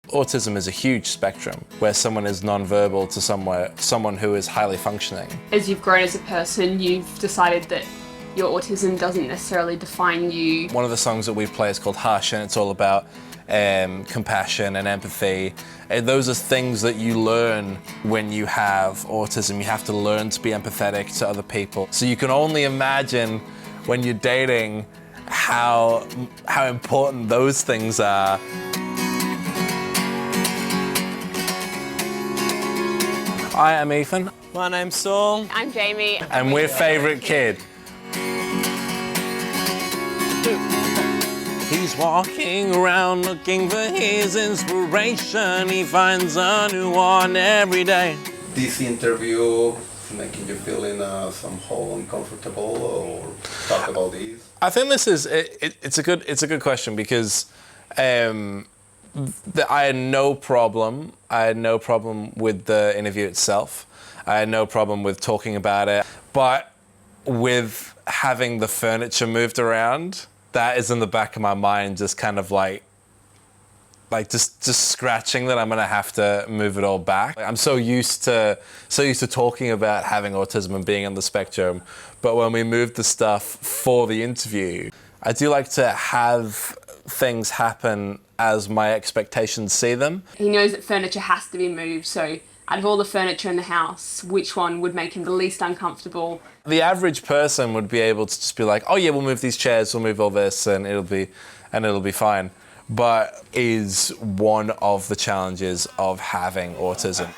Autism is a huge spectrum, where someone is non-verbal to someone who is highly functioning. As you've grown as a person, you've decided that your autism doesn't necessarily define you. One of the songs that we play is called Hush, and it's all about compassion and empathy. And those are things that you learn when you have autism. You have to learn to be empathetic to other people. So you can only imagine when you're dating how important those things are. Hi, I'm Ethan. My name's Saul. I'm Jamie. And we're Favourite Kid. He's walking around looking for his inspiration. He finds a new one every day. This interview making you feel in somehow uncomfortable, or talk about this? I think this is it's a good question, because I had no problem. I had no problem with the interview itself. I had no problem with talking about it. But with having the furniture moved around, that is in the back of my mind, just kind of like just scratching that I'm gonna have to move it all back. I'm so used to talking about having autism and being on the spectrum, but when we moved the stuff for the interview, I do like to have things happen as my expectations see them. He knows that furniture has to be moved, so out of all the furniture in the house, which one would make him the least uncomfortable? The average person would be able to just be like, oh yeah, we'll move these chairs, we'll move all this, and it'll be fine. But is one of the challenges of having autism.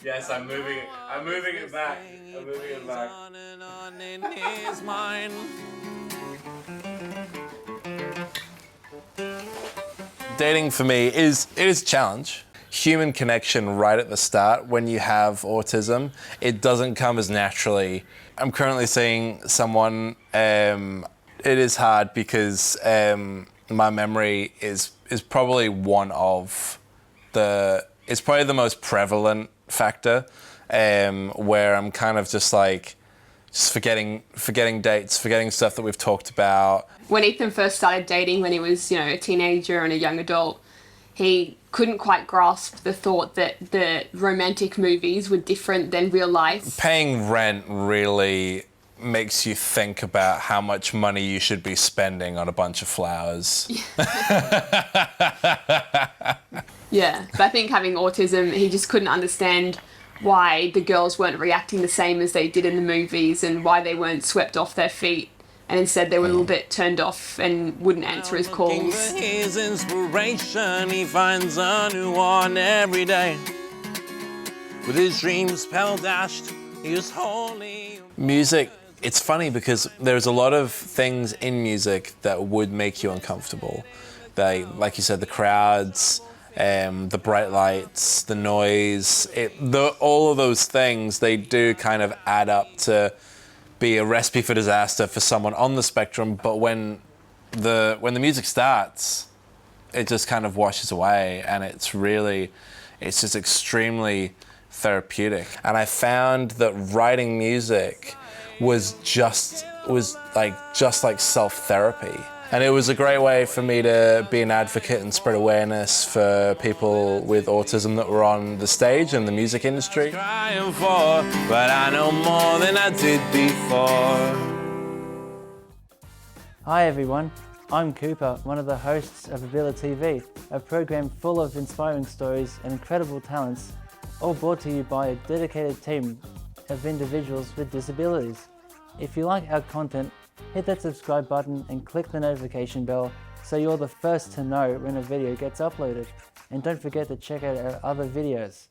Yes, I'm moving it back. I'm moving it back. Dating for me is a challenge. Human connection right at the start when you have autism, it doesn't come as naturally. I'm currently seeing someone, it is hard because my memory is probably it's probably the most prevalent factor, where I'm kind of just forgetting dates, forgetting stuff that we've talked about. When Ethan first started dating, when he was, a teenager and a young adult, he couldn't quite grasp the thought that the romantic movies were different than real life. Paying rent really makes you think about how much money you should be spending on a bunch of flowers. Yeah, but I think having autism, he just couldn't understand why the girls weren't reacting the same as they did in the movies and why they weren't swept off their feet. And instead they were a little bit turned off and wouldn't answer his calls. His inspiration, he finds a new one every day. With his dreams spell dashed, he is holy. Music, it's funny because there's a lot of things in music that would make you uncomfortable. Like you said, the crowds, the bright lights, the noise, all of those things, they do kind of add up to be a recipe for disaster for someone on the spectrum. But when the music starts, it just kind of washes away, and it's just extremely therapeutic. And I found that writing music was just like self-therapy. And it was a great way for me to be an advocate and spread awareness for people with autism that were on the stage and the music industry. But I know more than I did before. Hi everyone, I'm Cooper, one of the hosts of AbiliTV, a program full of inspiring stories and incredible talents, all brought to you by a dedicated team of individuals with disabilities. If you like our content, hit that subscribe button and click the notification bell so you're the first to know when a video gets uploaded. And don't forget to check out our other videos.